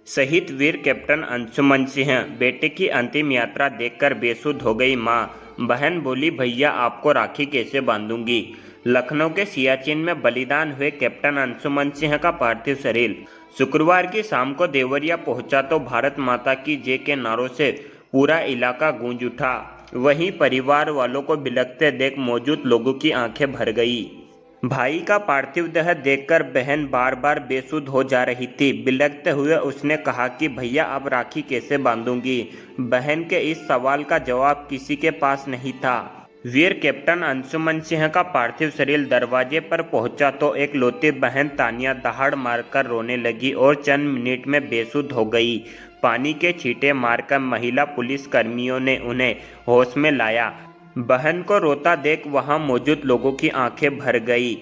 शहीद वीर कैप्टन अंशुमन सिंह बेटे की अंतिम यात्रा देखकर बेसुध हो गई मां। बहन बोली, भैया आपको राखी कैसे बांधूंगी। लखनऊ के सियाचिन में बलिदान हुए कैप्टन अंशुमन सिंह का पार्थिव शरीर शुक्रवार की शाम को देवरिया पहुंचा तो भारत माता की जय के नारों से पूरा इलाका गूंज उठा। वहीं परिवार वालों को बिलखते देख मौजूद लोगों की आंखें भर गई। भाई का पार्थिव देह देखकर बहन बार बार बेसुध हो जा रही थी। बिलखते हुए उसने कहा कि भैया अब राखी कैसे बांधूंगी। बहन के इस सवाल का जवाब किसी के पास नहीं था। वीर कैप्टन अंशुमन सिंह का पार्थिव शरीर दरवाजे पर पहुंचा तो एक लौती बहन तानिया दहाड़ मारकर रोने लगी और चंद मिनट में बेसुध हो गई। पानी के छींटे मारकर महिला पुलिस कर्मियों ने उन्हें होश में लाया। बहन को रोता देख वहां मौजूद लोगों की आंखें भर गई।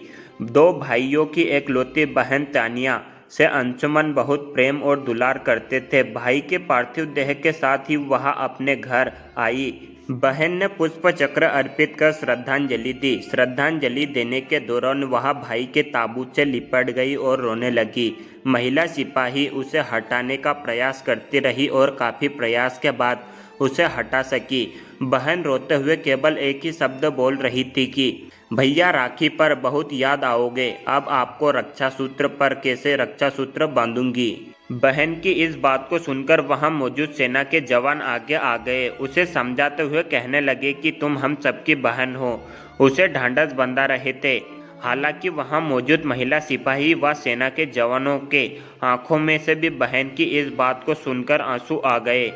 दो भाइयों की एकलौती बहन तानिया से अंशुमन बहुत प्रेम और दुलार करते थे। भाई के पार्थिव देह के साथ ही वह अपने घर आई। बहन ने पुष्प चक्र अर्पित कर श्रद्धांजलि दी। श्रद्धांजलि देने के दौरान वह भाई के ताबूत से लिपट गई और रोने लगी। महिला सिपाही उसे हटाने का प्रयास करती रही और काफी प्रयास के बाद उसे हटा सकी। बहन रोते हुए केवल एक ही शब्द बोल रही थी कि भैया राखी पर बहुत याद आओगे, अब आपको रक्षा सूत्र पर कैसे रक्षा सूत्र बांधूंगी। बहन की इस बात को सुनकर वहां मौजूद सेना के जवान आगे आ गए। उसे समझाते हुए कहने लगे कि तुम हम सबकी बहन हो। उसे ढांढस बंधा रहे थे। हालांकि वहां मौजूद महिला सिपाही व सेना के जवानों के आंखों में से भी बहन की इस बात को सुनकर आंसू आ गए।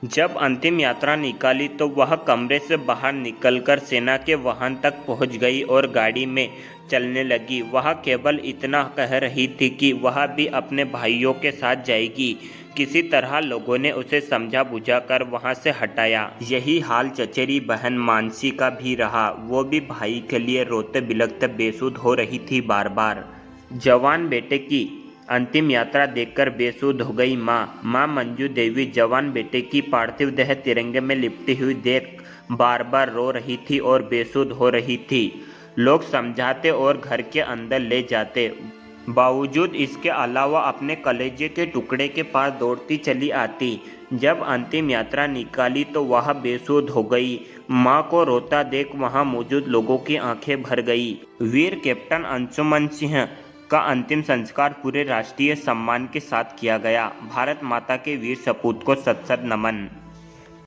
जब अंतिम यात्रा निकाली तो वह कमरे से बाहर निकलकर सेना के वाहन तक पहुंच गई और गाड़ी में चलने लगी। वह केवल इतना कह रही थी कि वह भी अपने भाइयों के साथ जाएगी। किसी तरह लोगों ने उसे समझा बुझाकर वहां से हटाया। यही हाल चचेरी बहन मानसी का भी रहा। वो भी भाई के लिए रोते बिलखते बेसुध हो रही थी। बार बार जवान बेटे की अंतिम यात्रा देखकर बेसुध हो गई मां मंजू देवी जवान बेटे की पार्थिव देह तिरंगे में लिपटी हुई देख बार बार रो रही थी और बेसुध हो रही थी। लोग समझाते और घर के अंदर ले जाते, बावजूद इसके अलावा अपने कलेजे के टुकड़े के पास दौड़ती चली आती। जब अंतिम यात्रा निकाली तो वह बेसुध हो गई। मां को रोता देख वहां मौजूद लोगों की आंखें भर गई। वीर कैप्टन अंशुमन सिंह का अंतिम संस्कार पूरे राष्ट्रीय सम्मान के साथ किया गया। भारत माता के वीर सपूत को सत सत नमन।